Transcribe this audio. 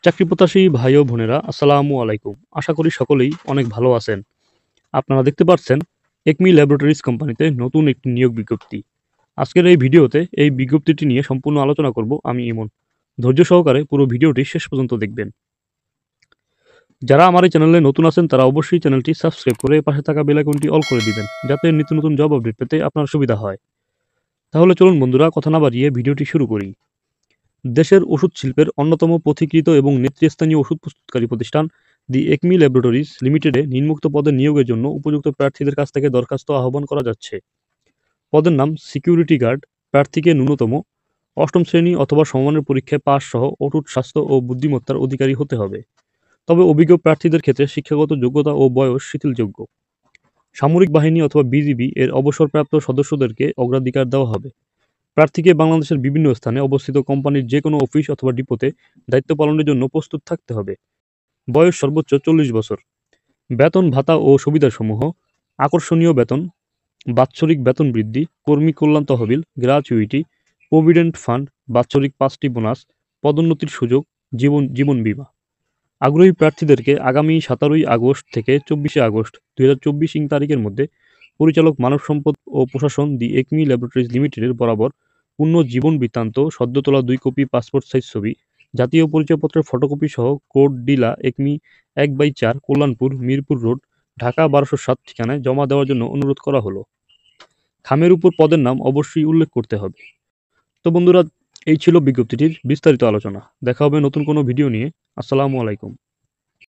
চাকরিপ্রত্যাশী ভাই ও বোনেরা আসসালামু আলাইকুম। আশা করি সকলেই অনেক ভালো আছেন। আপনারা দেখতে পাচ্ছেন একমি ল্যাবরেটরিজ কোম্পানিতে নতুন একটি নিয়োগ বিজ্ঞপ্তি। আজকের এই ভিডিওতে এই বিজ্ঞপ্তিটি নিয়ে সম্পূর্ণ আলোচনা করব আমি ইমন। ধৈর্য সহকারে পুরো ভিডিওটি শেষ পর্যন্ত দেখবেন। যারা আমার এই চ্যানেলে নতুন আছেন তারা অবশ্যই চ্যানেলটি সাবস্ক্রাইব করে পাশে থাকা বেল আইকনটি অল করে দিবেন, যাতে নিত্য নতুন জব আপডেট পেতে আপনার সুবিধা হয়। তাহলে চলুন বন্ধুরা, কথা না বাড়িয়ে ভিডিওটি শুরু করি। দেশের ওষুধ শিল্পের অন্যতম পথিকৃত এবং নেতৃস্থানীয় ওষুধ প্রস্তুতকারী প্রতিষ্ঠান দি একমি ল্যাবরেটরিজ লিমিটেডে নিম্নোক্ত পদে নিয়োগের জন্য উপযুক্ত প্রার্থীদের কাছ থেকে দরখাস্ত আহ্বান করা যাচ্ছে। পদের নাম সিকিউরিটি গার্ড। প্রার্থীকে ন্যূনতম অষ্টম শ্রেণী অথবা সমমানের পরীক্ষায় পাস সহ অটুট স্বাস্থ্য ও বুদ্ধিমত্তার অধিকারী হতে হবে। তবে অভিজ্ঞ প্রার্থীদের ক্ষেত্রে শিক্ষাগত যোগ্যতা ও বয়স শিথিলযোগ্য। সামরিক বাহিনী অথবা বিজিবি এর অবসরপ্রাপ্ত সদস্যদেরকে অগ্রাধিকার দেওয়া হবে। প্রার্থীকে বাংলাদেশের বিভিন্ন স্থানে অবস্থিত কোম্পানির যেকোনো অফিস অথবা ডিপোতে দায়িত্ব পালনের জন্য প্রস্তুত থাকতে হবে। বয়স সর্বোচ্চ 40 বছর। বেতন ভাতা ও সুবিধাসমূহ: আকর্ষণীয় বেতন, বাৎসরিক বেতন বৃদ্ধি, কর্মী কল্যাণ তহবিল, গ্র্যাচুইটি, প্রভিডেন্ট ফান্ড, বাৎসরিক 5টি বোনাস, পদোন্নতির সুযোগ, জীবন বীমা। আগ্রহী প্রার্থীদেরকে আগামী 17ই আগস্ট থেকে 24শে আগস্ট 2024 তারিখের মধ্যে পরিচালক মানব সম্পদ ও প্রশাসন দি একমি ল্যাবরেটরিজ লিমিটেডের বরাবর পূর্ণ জীবন বৃত্তান্ত, সদ্য তোলা 2 কপি পাসপোর্ট সাইজ ছবি, জাতীয় পরিচয়পত্রের ফটোকপি সহ কোড ডিলা একমি 1/4 কল্যাণপুর মিরপুর রোড, ঢাকা 1207 ঠিকানায় জমা দেওয়ার জন্য অনুরোধ করা হলো। খামের উপর পদের নাম অবশ্যই উল্লেখ করতে হবে। তো বন্ধুরা, এই ছিল বিজ্ঞপ্তিটির বিস্তারিত আলোচনা। দেখা হবে নতুন কোনো ভিডিও নিয়ে। আসসালামু আলাইকুম।